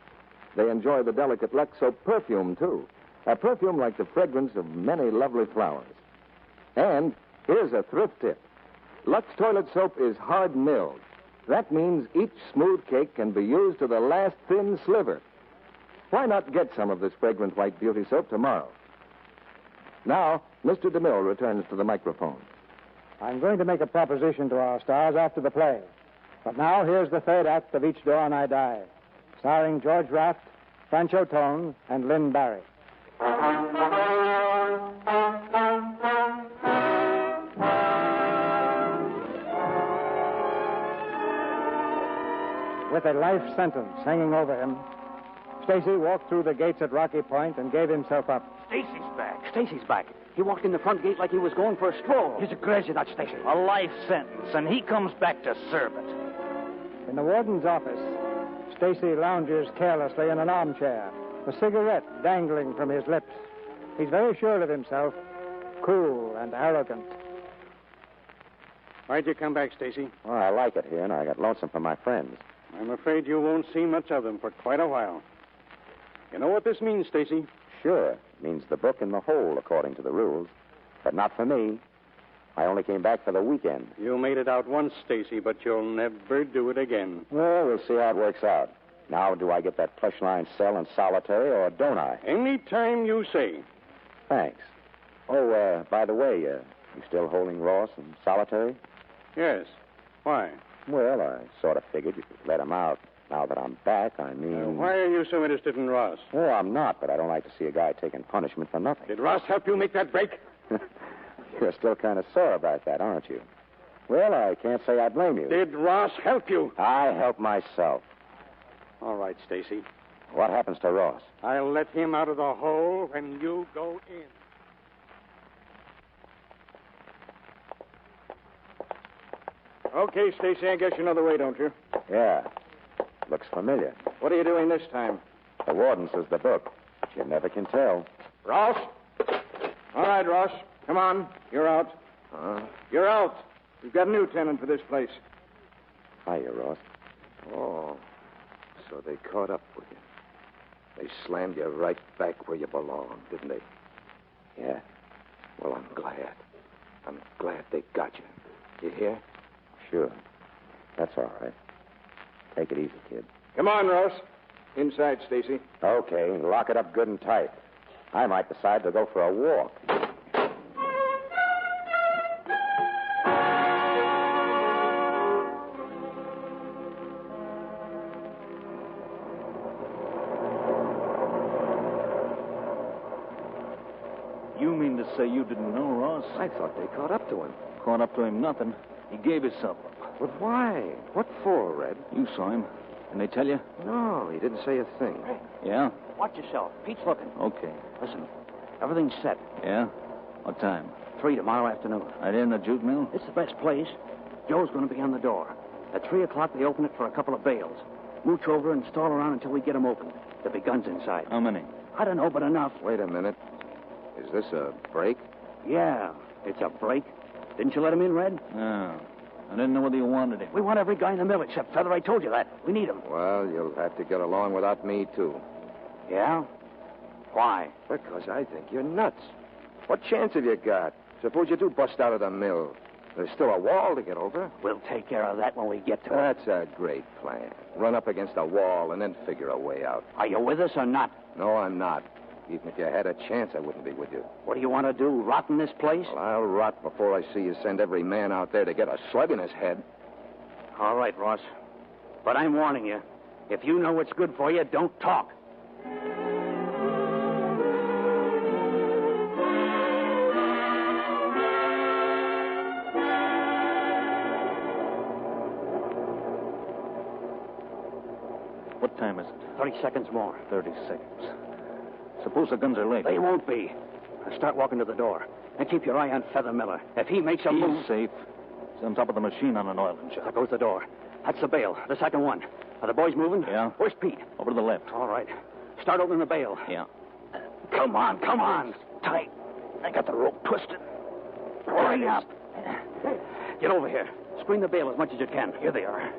They enjoy the delicate Lux soap perfume, too. A perfume like the fragrance of many lovely flowers. And here's a thrift tip. Lux toilet soap is hard milled. That means each smooth cake can be used to the last thin sliver. Why not get some of this fragrant white beauty soap tomorrow? Now, Mr. DeMille returns to the microphone. I'm going to make a proposition to our stars after the play. But now, here's the third act of Each Dawn I Die, starring George Raft, French O'Tone, and Lynn Barry. With a life sentence hanging over him, Stacy walked through the gates at Rocky Point and gave himself up. Stacy's back. Stacy's back. He walked in the front gate like he was going for a stroll. He's a crazy, that Stacy. A life sentence, and he comes back to serve it. In the warden's office, Stacy lounges carelessly in an armchair, a cigarette dangling from his lips. He's very sure of himself, cool and arrogant. Why'd you come back, Stacy? Well, I like it here, and I got lonesome for my friends. I'm afraid you won't see much of them for quite a while. You know what this means, Stacy? Sure. It means the book in the hole, according to the rules. But not for me. I only came back for the weekend. You made it out once, Stacy, but you'll never do it again. Well, we'll see how it works out. Now, do I get that plush-lined cell in solitary, or don't I? Any time you say. Thanks. Oh, by the way, you still holding Ross in solitary? Yes. Why? Well, I sort of figured you could let him out. Now that I'm back, I mean... Why are you so interested in Ross? Oh, I'm not, but I don't like to see a guy taking punishment for nothing. Did Ross help you make that break? You're still kind of sore about that, aren't you? Well, I can't say I blame you. Did Ross help you? I helped myself. All right, Stacy. What happens to Ross? I'll let him out of the hole when you go in. Okay, Stacy, I guess you know the way, don't you? Yeah. Looks familiar. What are you doing this time? The warden says the book, but you never can tell. Ross? All right, Ross. Come on. You're out. You're out. We've got a new tenant for this place. Hiya, Ross. Oh, so they caught up with you. They slammed you right back where you belong, didn't they? Yeah. Well, I'm glad. I'm glad they got you. You hear? Sure. That's all right. Take it easy, kid. Come on, Ross. Inside, Stacy. Okay, lock it up good and tight. I might decide to go for a walk. You mean to say you didn't know, Ross? I thought they caught up to him. Caught up to him nothing. He gave himself up. But why? What for, Red? You saw him. Didn't they tell you? No, he didn't say a thing. Yeah? Watch yourself. Pete's looking. Okay. Listen, everything's set. Yeah? What time? 3 tomorrow afternoon. Right in the jute mill? It's the best place. Joe's going to be on the door. At 3 o'clock, they open it for a couple of bales. Mooch over and stall around until we get them open. There'll be guns inside. How many? I don't know, but enough. Wait a minute. Is this a break? Yeah, it's a break. Didn't you let him in, Red? No. I didn't know whether you wanted him. We want every guy in the mill except Feather. I told you that. We need him. Well, you'll have to get along without me, too. Yeah? Why? Because I think you're nuts. What chance have you got? Suppose you do bust out of the mill. There's still a wall to get over. We'll take care of that when we get to it. That's a great plan. Run up against a wall and then figure a way out. Are you with us or not? No, I'm not. Even if you had a chance, I wouldn't be with you. What do you want to do, rot in this place? Well, I'll rot before I see you send every man out there to get a slug in his head. All right, Ross. But I'm warning you. If you know what's good for you, don't talk. What time is it? 30 seconds more. 30 seconds. Suppose the guns are late. They won't be. Now start walking to the door. And keep your eye on Feather Miller. If he makes a move... He's safe. He's on top of the machine on an oil engine. There goes the door. That's the bale. The second one. Are the boys moving? Yeah. Where's Pete? Over to the left. All right. Start opening the bale. Yeah. Come on. Tight. I got the rope twisted. Hurry up. Get over here. Screen the bale as much as you can. Here they are.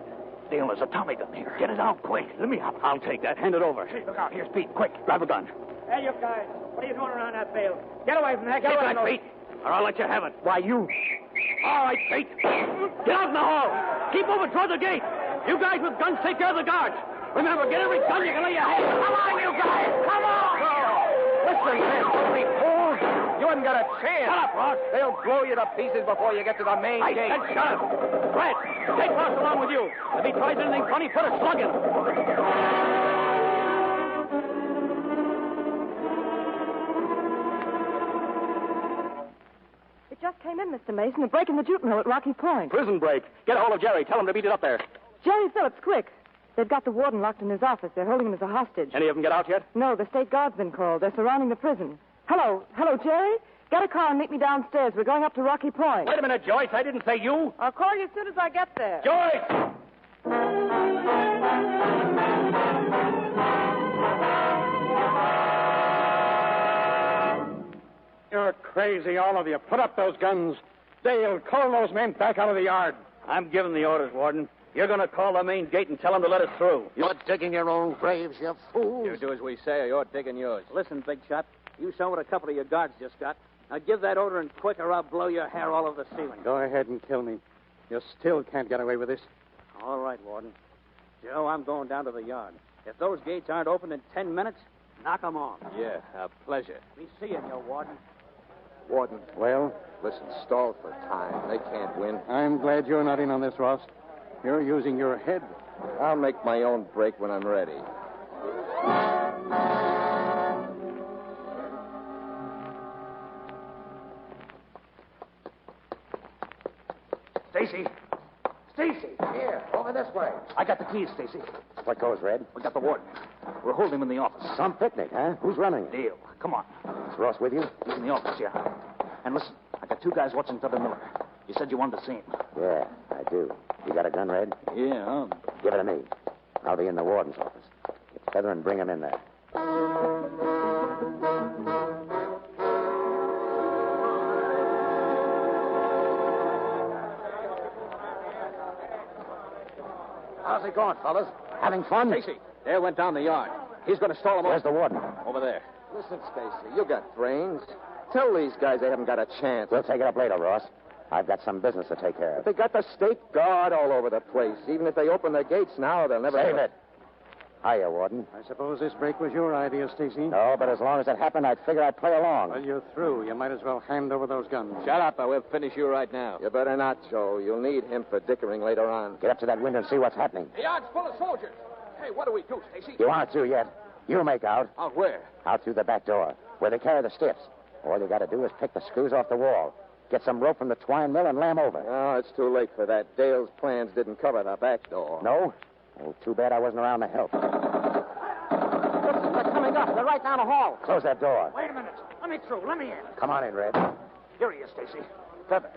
Dale, there's a Tommy gun here. Get it out, quick. Let me up. I'll take that. Hand it over. Hey, look out. Here's Pete. Quick, grab a gun. Hey, you guys. What are you doing around that bale? Get away from there. Get Keep away back, Pete, or I'll let you have it. Why, you... All right, Pete. Get out in the hall. Keep moving toward the gate. You guys with guns take care of the guards. Remember, get every gun you can lay your hands. Come on, you guys. Come on. Listen, man, don't be fools. You haven't got a chance. Shut up, Ross. They'll blow you to pieces before you get to the main gate. I said shut up. Red, take Ross along with you. If he tries anything funny, put a slug in him. It just came in, Mr. Mason. They're breaking the jute mill at Rocky Point. Prison break. Get a hold of Jerry. Tell him to beat it up there. Jerry Phillips, quick. They've got the warden locked in his office. They're holding him as a hostage. Any of them get out yet? No, the state guard's been called. They're surrounding the prison. Hello, Jerry? Get a car and meet me downstairs. We're going up to Rocky Point. Wait a minute, Joyce. I didn't say you. I'll call you as soon as I get there. Joyce! You're crazy, all of you. Put up those guns. Dale, call those men back out of the yard. I'm giving the orders, Warden. You're going to call the main gate and tell them to let us through. You're digging your own graves, you fools. You do as we say, or you're digging yours. Listen, Big Shot. You saw what a couple of your guards just got. Now give that order and quick, or I'll blow your hair all over the ceiling. Go ahead and kill me. You still can't get away with this. All right, Warden. Joe, I'm going down to the yard. If those gates aren't open in 10 minutes, knock them off. Yeah, a pleasure. Be seeing you, Warden. Warden, Well, listen, stall for time. They can't win. I'm glad you're not in on this, Ross. You're using your head. I'll make my own break when I'm ready. Stacy! Here, over this way. I got the keys, Stacy. What goes, Red? We got the warden. We're holding him in the office. Some picnic, huh? Who's running? Deal. Come on. Is Ross with you? He's in the office, yeah. And listen, I got 2 guys watching Feather Miller. You said you wanted to see him. Yeah, I do. You got a gun, Red? Yeah. Give it to me. I'll be in the warden's office. Get Feather and bring him in there. How's it going, fellas? Having fun? Stacy, Dale went down the yard. He's going to stall him Where's the warden? over there. Listen, Stacy, you got brains. Tell these guys they haven't got a chance. We'll take it up later, Ross. I've got some business to take care of. They got the state guard all over the place. Even if they open their gates now, they'll never... Save it. Hiya, Warden. I suppose this break was your idea, Stacy. No, but as long as it happened, I'd figure I'd play along. Well, you're through. You might as well hand over those guns. Shut up, or we'll finish you right now. You better not, Joe. You'll need him for dickering later on. Get up to that window and see what's happening. The yard's full of soldiers. Hey, what do we do, Stacy? You aren't through yet. You make out. Out where? Out through the back door, where they carry the stiffs. All you got to do is pick the screws off the wall. Get some rope from the twine mill and lay 'em over. No, it's too late for that. Dale's plans didn't cover the back door. No? Oh, too bad I wasn't around to help. Listen, they're coming up. They're right down the hall. Close that door. Wait a minute. Let me through. Let me in. Come on in, Red. Here he is, Stacy. Feather.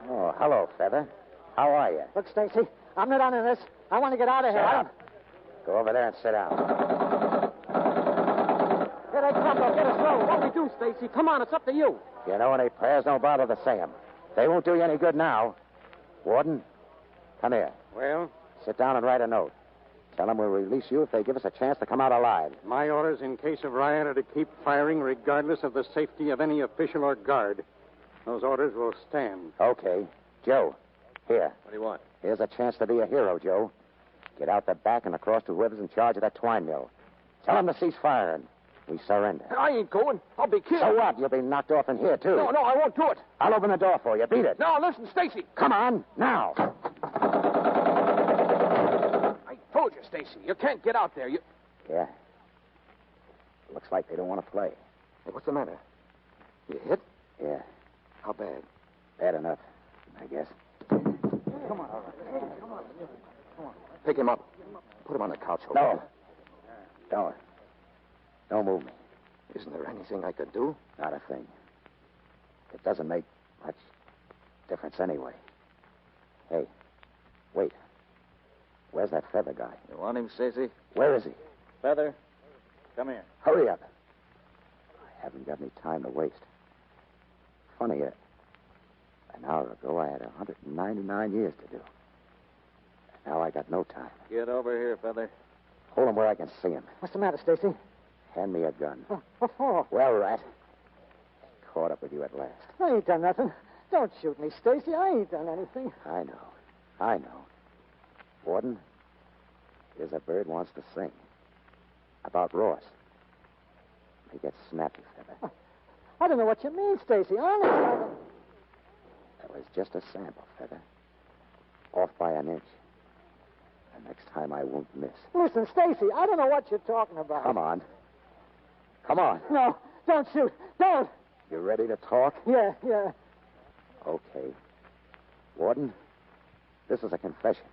Oh, hello, Feather. How are you? Look, Stacy, I'm not on in this. I want to get out of here. Shut up. Go over there and sit down. Here they come. They'll get us through. What do we do, Stacy? Come on, it's up to you. You know any prayers, don't bother to say 'em. They won't do you any good now. Warden, come here. Well? Sit down and write a note. Tell them we'll release you if they give us a chance to come out alive. My orders in case of riot are to keep firing regardless of the safety of any official or guard. Those orders will stand. Okay. Joe, here. What do you want? Here's a chance to be a hero, Joe. Get out the back and across to whoever's in charge of that twine mill. Tell them to cease firing. We surrender. I ain't going. I'll be killed. So what? You'll be knocked off in here, too. No, I won't do it. I'll open the door for you. Beat it. No, listen, Stacy. Come on, now. I told you, Stacy. You can't get out there. Yeah. Looks like they don't want to play. Hey, what's the matter? You hit? Yeah. How bad? Bad enough, I guess. Come on, all right. Come on. Pick him up. Put him on the couch. No. Don't move me. Isn't there anything I could do? Not a thing. It doesn't make much difference anyway. Hey, wait. Where's that Feather guy? You want him, Stacy? Where is he? Feather, come here. Hurry up. I haven't got any time to waste. Funny, an hour ago I had 199 years to do. Now I got no time. Get over here, Feather. Hold him where I can see him. What's the matter, Stacy? Hand me a gun. What for? Well, Rat. Caught up with you at last. I ain't done nothing. Don't shoot me, Stacy. I ain't done anything. I know. Warden, here's a bird wants to sing. About Ross. He gets snappy, Feather. I don't know what you mean, Stacy. Honest, I don't... That was just a sample, Feather. Off by an inch. The next time I won't miss. Listen, Stacy, I don't know what you're talking about. Come on. Come on. No, don't shoot. Don't. You ready to talk? Yeah. Okay. Warden, this is a confession.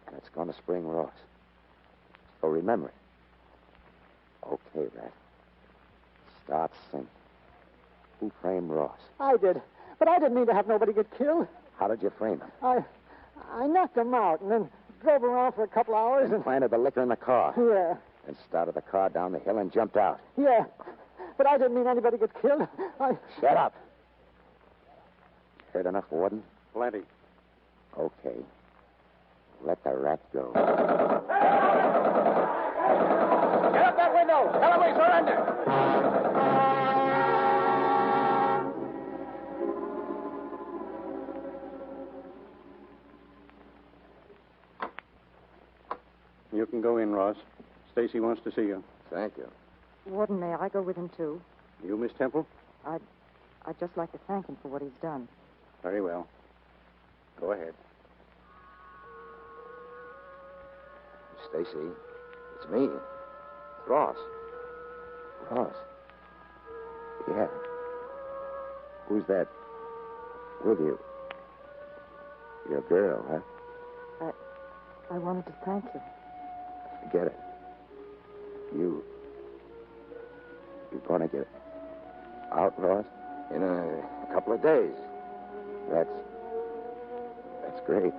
And it's going to spring Ross. So remember it. Okay, Rat. Start singing. Who framed Ross? I did. But I didn't mean to have nobody get killed. How did you frame him? I knocked him out and then drove around for a couple hours and... planted the liquor in the car. Yeah. Then started the car down the hill and jumped out. Yeah. But I didn't mean anybody get killed. Shut up. Heard enough, Warden? Plenty. Okay. Let the rat go. Get up that window. Tell him we surrender. You can go in, Ross. Stacy wants to see you. Thank you. Warden, may I go with him, too? You, Miss Temple? I'd just like to thank him for what he's done. Very well. Go ahead. Stacy, it's me. It's Ross. Ross? Yeah. Who's that with you? Your girl, huh? I wanted to thank you. Forget it. You're going to get out, Ross? In a couple of days. That's great.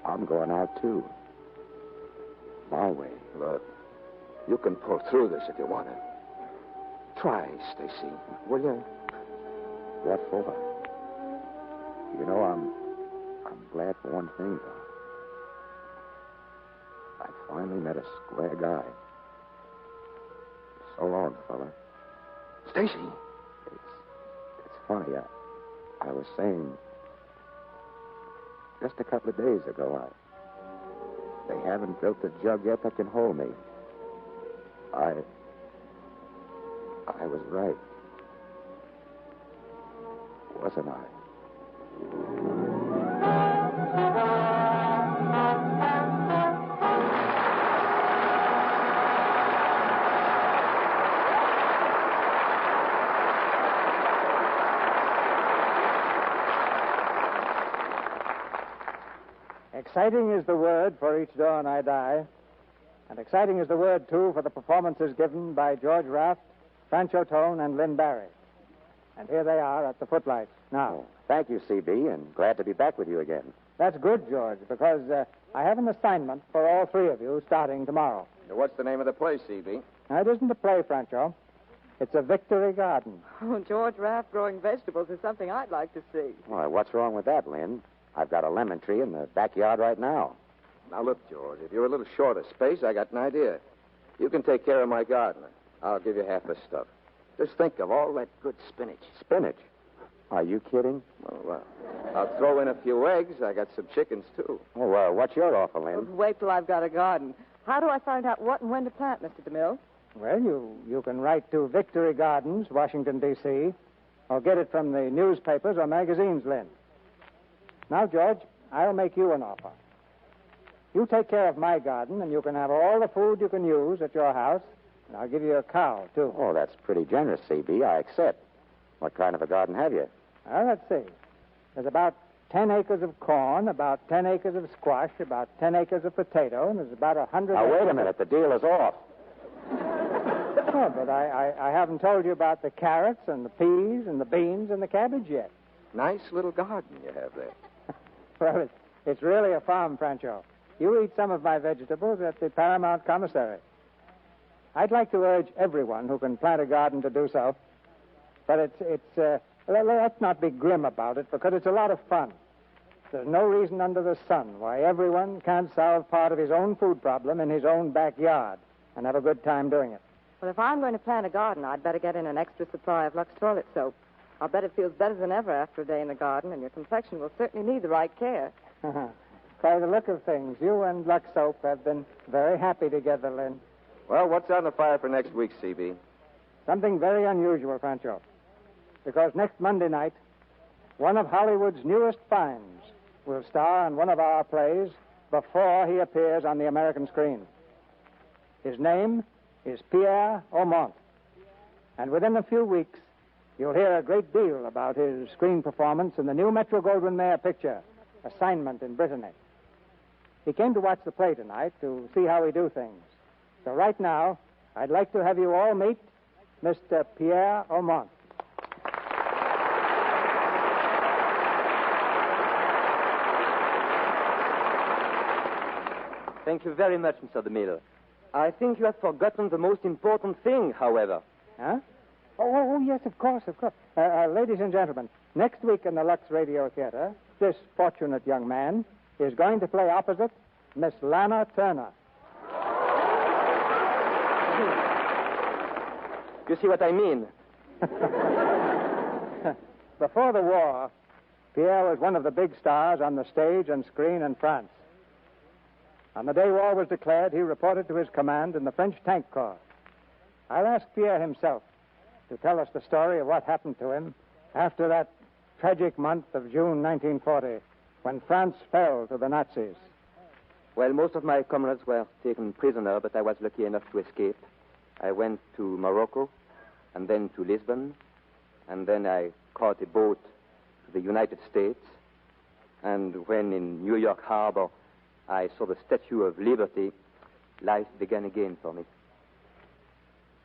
I'm going out, too. My way. Look, you can pull through this if you want to. Try, Stacy, will you? What for? You know, I'm glad for one thing, though. I finally met a square guy. So long, fella. Stacy? It's funny. I was saying, just a couple of days ago, they haven't built the jug yet that can hold me. I was right. Wasn't I? Exciting is the word for Each Dawn I Die. And exciting is the word, too, for the performances given by George Raft, Francho Tone, and Lynn Barry. And here they are at the footlights now. Oh, thank you, CB, and glad to be back with you again. That's good, George, because I have an assignment for all three of you starting tomorrow. What's the name of the play, CB? Now, it isn't a play, Francho. It's a victory garden. Oh, George Raft growing vegetables is something I'd like to see. Why, what's wrong with that, Lynn? I've got a lemon tree in the backyard right now. Now, look, George, if you're a little short of space, I got an idea. You can take care of my garden. I'll give you half the stuff. Just think of all that good spinach. Spinach? Are you kidding? Well, I'll throw in a few eggs. I got some chickens, too. Oh, what's your offer, Lynn? Wait till I've got a garden. How do I find out what and when to plant, Mr. DeMille? Well, you can write to Victory Gardens, Washington, D.C., or get it from the newspapers or magazines, Lynn. Now, George, I'll make you an offer. You take care of my garden, and you can have all the food you can use at your house, and I'll give you a cow, too. Oh, that's pretty generous, CB. I accept. What kind of a garden have you? Well, let's see. There's about 10 acres of corn, about 10 acres of squash, about 10 acres of potato, and there's about 100... Now, wait a minute. The deal is off. Oh, but I haven't told you about the carrots and the peas and the beans and the cabbage yet. Nice little garden you have there. Well, it's really a farm, Francho. You eat some of my vegetables at the Paramount Commissary. I'd like to urge everyone who can plant a garden to do so. But let's not be grim about it, because it's a lot of fun. There's no reason under the sun why everyone can't solve part of his own food problem in his own backyard and have a good time doing it. Well, if I'm going to plant a garden, I'd better get in an extra supply of Lux toilet soap. I'll bet it feels better than ever after a day in the garden, and your complexion will certainly need the right care. By the look of things, you and Lux Soap have been very happy together, Lynn. Well, what's on the fire for next week, CB? Something very unusual, Francho. Because next Monday night, one of Hollywood's newest finds will star in one of our plays before he appears on the American screen. His name is Pierre Aumont. And within a few weeks, you'll hear a great deal about his screen performance in the new Metro-Goldwyn-Mayer picture, Assignment in Brittany. He came to watch the play tonight to see how we do things. So right now, I'd like to have you all meet Mr. Pierre Aumont. Thank you very much, Mr. DeMille. I think you have forgotten the most important thing, however. Huh? Oh, yes, of course. Ladies and gentlemen, next week in the Lux Radio Theater, this fortunate young man is going to play opposite Miss Lana Turner. You see what I mean? Before the war, Pierre was one of the big stars on the stage and screen in France. On the day war was declared, he reported to his command in the French Tank Corps. I'll ask Pierre himself to tell us the story of what happened to him after that tragic month of June 1940, when France fell to the Nazis. Well, most of my comrades were taken prisoner, but I was lucky enough to escape. I went to Morocco, and then to Lisbon, and then I caught a boat to the United States, and when in New York Harbor I saw the Statue of Liberty, life began again for me.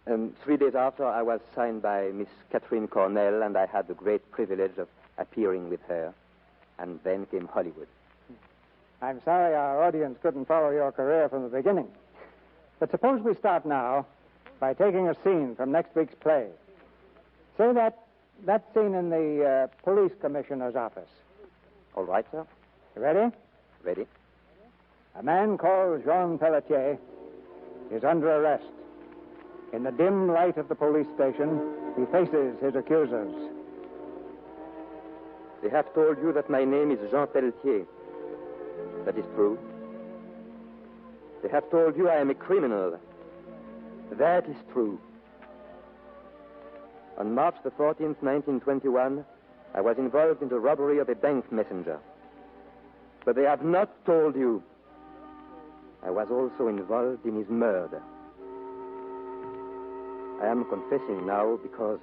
And 3 days after, I was signed by Miss Catherine Cornell, and I had the great privilege of appearing with her. And then came Hollywood. I'm sorry our audience couldn't follow your career from the beginning. But suppose we start now by taking a scene from next week's play. Say that scene in the police commissioner's office. All right, sir. You ready? Ready. A man called Jean Pelletier is under arrest. In the dim light of the police station, he faces his accusers. They have told you that my name is Jean Pelletier. That is true. They have told you I am a criminal. That is true. On March the 14th, 1921, I was involved in the robbery of a bank messenger. But they have not told you I was also involved in his murder. I am confessing now because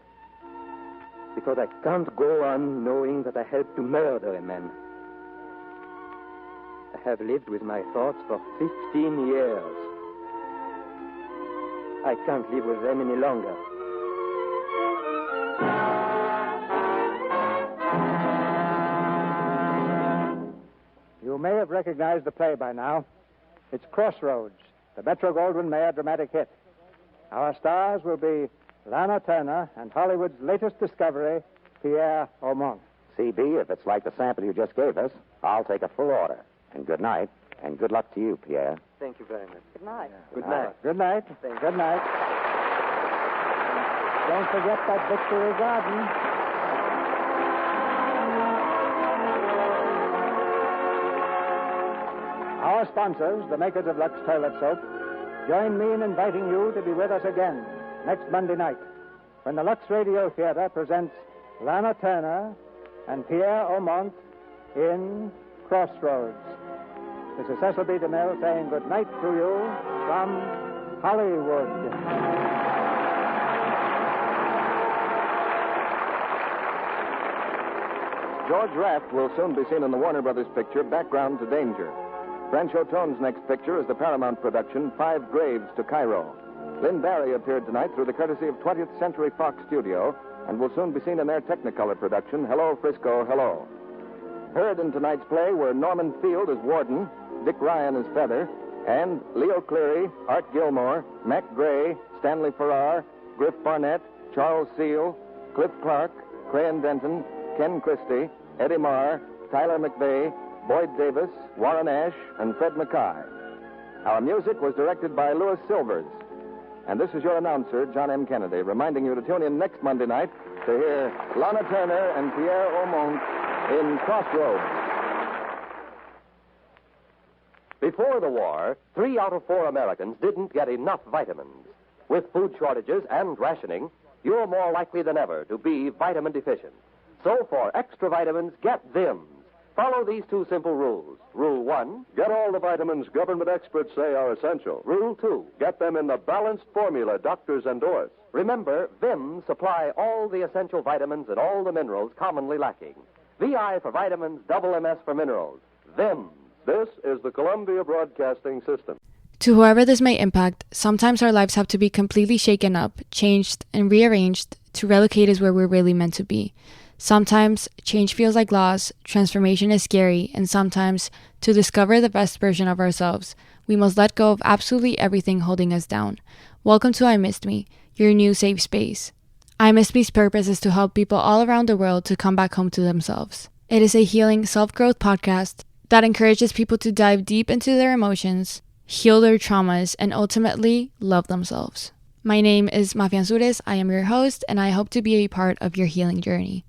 I can't go on knowing that I helped to murder a man. I have lived with my thoughts for 15 years. I can't live with them any longer. You may have recognized the play by now. It's Crossroads, the Metro-Goldwyn-Mayer dramatic hit. Our stars will be Lana Turner and Hollywood's latest discovery, Pierre Aumont. CB, if it's like the sample you just gave us, I'll take a full order. And good night, and good luck to you, Pierre. Thank you very much. Good night. Good night. Good night. Good night. Don't forget that Victory Garden. Our sponsors, the makers of Lux Toilet Soap, join me in inviting you to be with us again next Monday night when the Lux Radio Theater presents Lana Turner and Pierre Aumont in Crossroads. This is Cecil B. DeMille saying good night to you from Hollywood. George Raft will soon be seen in the Warner Brothers picture Background to Danger. Francho Tone's next picture is the Paramount production Five Graves to Cairo. Lynn Barry appeared tonight through the courtesy of 20th Century Fox Studio and will soon be seen in their Technicolor production Hello, Frisco, Hello. Heard in tonight's play were Norman Field as Warden, Dick Ryan as Feather, and Leo Cleary, Art Gilmore, Mac Gray, Stanley Farrar, Griff Barnett, Charles Seal, Cliff Clark, Crayon Denton, Ken Christie, Eddie Marr, Tyler McVeigh, Boyd Davis, Warren Ash, and Fred Mackay. Our music was directed by Louis Silvers. And this is your announcer, John M. Kennedy, reminding you to tune in next Monday night to hear Lana Turner and Pierre Aumont in Crossroads. Before the war, 3 out of 4 Americans didn't get enough vitamins. With food shortages and rationing, you're more likely than ever to be vitamin deficient. So for extra vitamins, get Vims. Follow these 2 simple rules. Rule 1, get all the vitamins government experts say are essential. Rule 2, get them in the balanced formula doctors endorse. Remember, Vims supply all the essential vitamins and all the minerals commonly lacking. VI for vitamins, double MS for minerals. Vims. This is the Columbia Broadcasting System. To whoever this may impact, sometimes our lives have to be completely shaken up, changed, and rearranged to relocate us where we're really meant to be. Sometimes change feels like loss, transformation is scary, and sometimes, to discover the best version of ourselves, we must let go of absolutely everything holding us down. Welcome to I Missed Me, your new safe space. I Missed Me's purpose is to help people all around the world to come back home to themselves. It is a healing self-growth podcast that encourages people to dive deep into their emotions, heal their traumas, and ultimately love themselves. My name is Mafia Ansures. I am your host, and I hope to be a part of your healing journey.